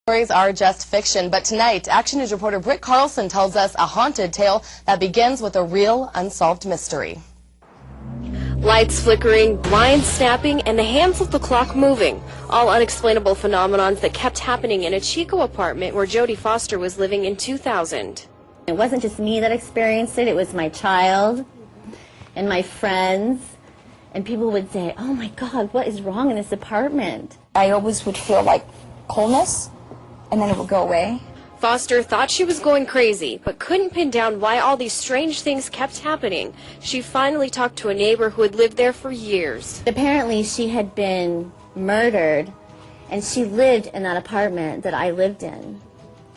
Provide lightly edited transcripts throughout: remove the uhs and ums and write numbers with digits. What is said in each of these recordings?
Stories are just fiction, but tonight, Action News reporter Britt Carlson tells us a haunted tale that begins with a real unsolved mystery. Lights flickering, blinds snapping, and the hands of the clock moving. All unexplainable phenomenons that kept happening in a Chico apartment where Jodi Foster was living in 2000. It wasn't just me that experienced it, it was my child and my friends. And people would say, "Oh my God, what is wrong in this apartment?" I always would feel like coldness, and then it would go away. Foster thought she was going crazy, but couldn't pin down why all these strange things kept happening. She finally talked to a neighbor who had lived there for years. Apparently she had been murdered, and she lived in that apartment that I lived in.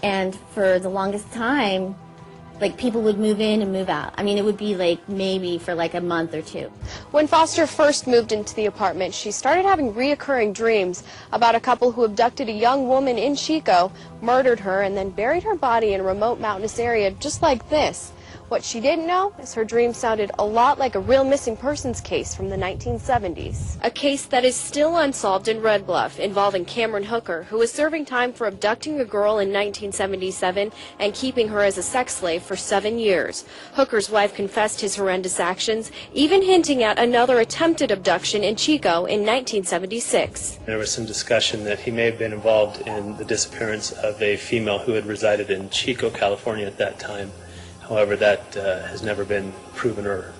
And for the longest time, like, people would move in and move out. I mean, it would be like maybe for like a month or two. When Foster first moved into the apartment, she started having reoccurring dreams about a couple who abducted a young woman in Chico, murdered her, and then buried her body in a remote mountainous area just like this. What she didn't know is her dream sounded a lot like a real missing persons case from the 1970s. A case that is still unsolved in Red Bluff, involving Cameron Hooker, who was serving time for abducting a girl in 1977 and keeping her as a sex slave for 7 years. Hooker's wife confessed his horrendous actions, even hinting at another attempted abduction in Chico in 1976. There was some discussion that he may have been involved in the disappearance of a female who had resided in Chico, California at that time. However, that has never been proven or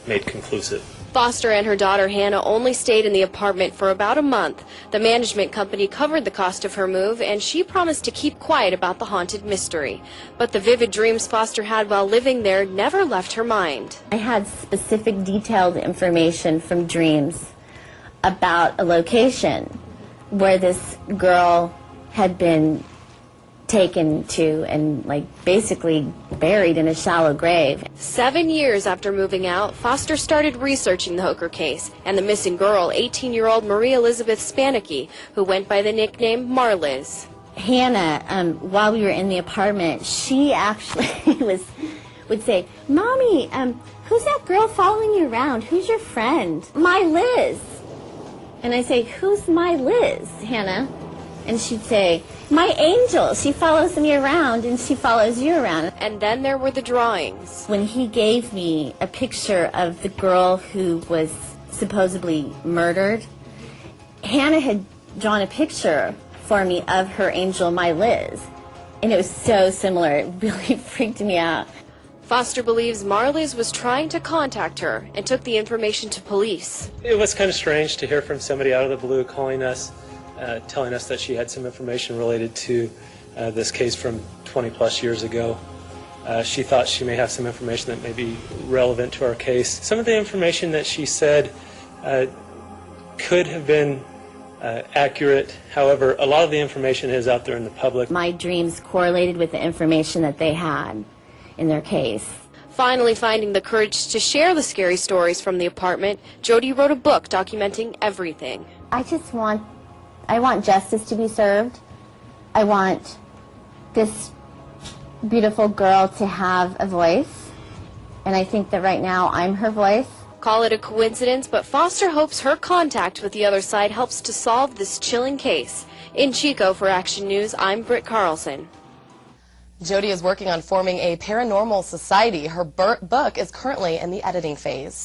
made conclusive. Foster and her daughter Hannah only stayed in the apartment for about a month. The management company covered the cost of her move, and she promised to keep quiet about the haunted mystery. But the vivid dreams Foster had while living there never left her mind. I had specific detailed information from dreams about a location where this girl had been taken to and basically buried in a shallow grave. 7 years after moving out, Foster started researching the Hooker case and the missing girl, 18-year-old Elizabeth Spannhake, who went by the nickname Marliz. Hannah, while we were in the apartment, she actually would say, "Mommy, who's that girl following you around? Who's your friend?" "My Liz." And I say, "Who's my Liz, Hannah?" And she'd say, "My angel. She follows me around and she follows you around." And then there were the drawings. When he gave me a picture of the girl who was supposedly murdered, Hannah had drawn a picture for me of her angel, my Liz. And it was so similar. It really freaked me out. Foster believes Marliz was trying to contact her and took the information to police. It was kind of strange to hear from somebody out of the blue calling us, telling us that she had some information related to this case from 20-plus years ago. She thought she may have some information that may be relevant to our case. Some of the information that she said could have been accurate. However, a lot of the information is out there in the public. My dreams correlated with the information that they had in their case. Finally finding the courage to share the scary stories from the apartment, Jodi wrote a book documenting everything. I want justice to be served. I want this beautiful girl to have a voice. And I think that right now I'm her voice. Call it a coincidence, but Foster hopes her contact with the other side helps to solve this chilling case. In Chico for Action News, I'm Britt Carlson. Jodi is working on forming a paranormal society. Her book is currently in the editing phase.